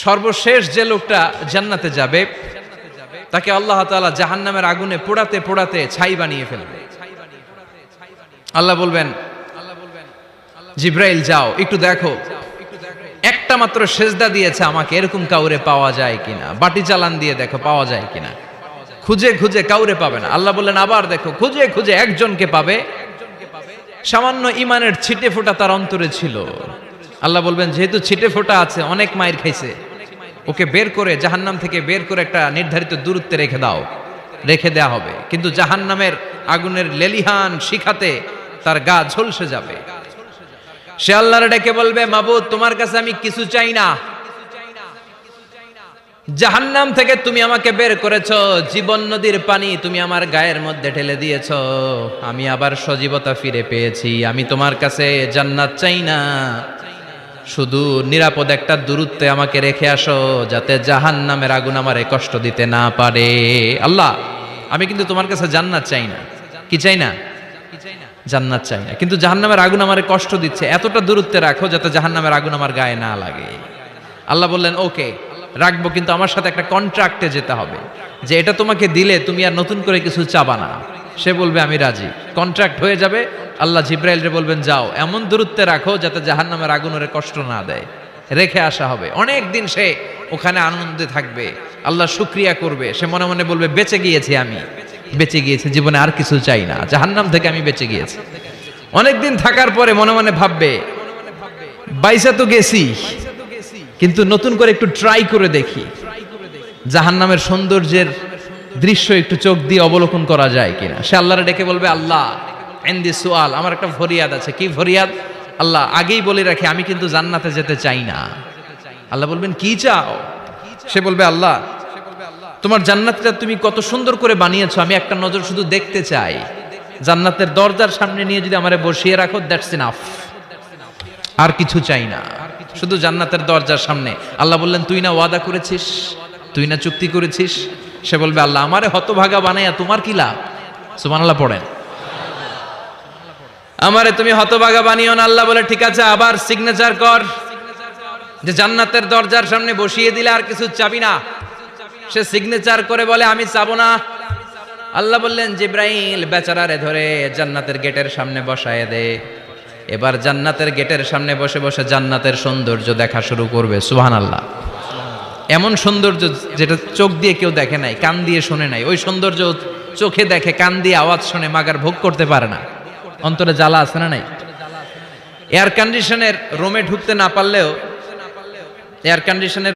সর্বশেষ যে লোকটা জান্নাতে যাবে তাকে আল্লাহ তাআলা জাহান্নামের আগুনে পোড়াতে পোড়াতে ছাই বানিয়ে ফেলবে। আল্লাহ বলবেন, জিব্রাইল যাও একটু দেখো, একটা মাত্র সেজদা দিয়েছে আমাকে, এরকম কাউরে পাওয়া যায় কিনা। বাটি চালান দিয়ে দেখো পাওয়া যায় কিনা। খুঁজে খুঁজে কাউরে পাবে না। আল্লাহ বললেন আবার দেখো, খুঁজে খুঁজে একজনকে পাবে, সামান্য ইমানের ছিটে ফোঁটা তার অন্তরে ছিল। আল্লাহ বলবেন যেহেতু ছিটে ফোঁটা আছে, অনেক মায়ের খাইছে, ওকে বের করে জাহান্নাম থেকে বের করে একটা নির্ধারিত দূরত্বে রেখে দাও। রেখে দেয়া হবে, কিন্তু জাহান্নামের আগুনের লেলিহান শিখাতে তার গা ঝলসে যাবে। সে আল্লাহর ডেকে বলবে, মাবুদ তোমার কাছে আমি কিছু চাই না, জাহান্নাম থেকে তুমি আমাকে বের করেছো, জীবন নদীর পানি তুমি আমার গায়ের মধ্যে ঢেলে দিয়েছো, আমি আবার সজীবতা ফিরে পেয়েছি। আমি তোমার কাছে জান্নাত চাই না, শুধু নিরাপদ একটা দূরত্বে আমাকে রেখে আসো, যাতে জাহান্নামের আগুন আমারে কষ্ট দিতে না পারে। আল্লাহ আমি কিন্তু তোমার কাছে জান্নাত চাই না। কি চাই না? জান্নাত চাই না, কিন্তু জাহান্নামের আগুন আমারে কষ্ট দিচ্ছে, এতটা দূরত্বে রাখো যাতে জাহান্নামের আগুন আমার গায়ে না লাগে। আল্লাহ বললেন ওকে রাখবো, কিন্তু আমার সাথে একটা কন্ট্রাক্টে যেতে হবে, যে এটা তোমাকে দিলে তুমি আর নতুন করে কিছু চাবা না। সে বলবে আমি রাজি, কন্ট্রাক্ট হয়ে যাবে। আল্লাহ জিব্রাইলরে বলবেন যাও এমন দূরত্বে রাখো যাতে জাহান্নামের আগুন ওরে কষ্ট না দেয়। রেখে আসা হবে, অনেক দিন সে ওখানে আনন্দে থাকবে, আল্লাহ শুকরিয়া করবে। সে মনে মনে বলবে বেঁচে গিয়েছি, আমি বেঁচে গিয়েছি, জীবনে আর কিছু চাই না, জাহান্নাম থেকে আমি বেঁচে গিয়েছি। অনেকদিন থাকার পরে মনে মনে ভাববে বাইসা তো গেছি, কিন্তু নতুন করে একটু ট্রাই করে দেখি, জাহান্নামের সৌন্দর্যের দৃশ্য একটু চোখ দিয়ে অবলোকন করা যায় কিনা। সে আল্লাহরে ডেকে বলবে আল্লাহ এন্দি সুয়াল, আমার একটা ফরিয়াদ আছে। কি ফরিয়াদ? আল্লাহ আগেই বলে রাখি আমি কিন্তু জান্নাতে যেতে চাই না। আল্লাহ বলবেন কি চাও? সে বলবে আল্লাহ তোমার জান্নাতটা তুমি কত সুন্দর করে বানিয়েছো, আমি একটা নজর শুধু দেখতে চাই। জান্নাতের দরজার সামনে নিয়ে যদি আমারে বসিয়ে রাখো, দ্যাটস ইনাফ, আর কিছু চাই না, শুধু জান্নাতের দরজার সামনে। আল্লাহ বললেন তুই না ওয়াদা করেছিস, তুই না চুক্তি করেছিস। সে বলবে আল্লাহ আমারে হতভাগা বানাইয়া তোমার কি লাভ? সুবহানাল্লাহ পড়েন। আমারে তুমি হতভাগা বানিও না। আল্লাহ বলে ঠিক আছে, আবার সিগনেচার কর যে জান্নাতের দরজার সামনে বসিয়ে দিলে আর কিছু চাবি না। সে সিগনেচার করে বলে আমি চাবো না। আল্লাহ বললেন জিব্রাইল বেচারারে ধরে জান্নাতের গেটের সামনে বসায় দে। এবার জান্নাতের গেটের সামনে বসে বসে জান্নাতের সৌন্দর্য দেখা শুরু করবে। সুবহানাল্লাহ। এমন সৌন্দর্য যেটা চোখ দিয়ে কেউ দেখে নাই, কান দিয়ে শুনে নাই, ওই সৌন্দর্য চোখে দেখে, কান দিয়ে আওয়াজ শুনে মাগার ভোগ করতে পারে না। অন্তরে জ্বালা আছে না নাই? এয়ার কন্ডিশনের রুমে ঢুকতে না পারলেও এয়ার কন্ডিশনের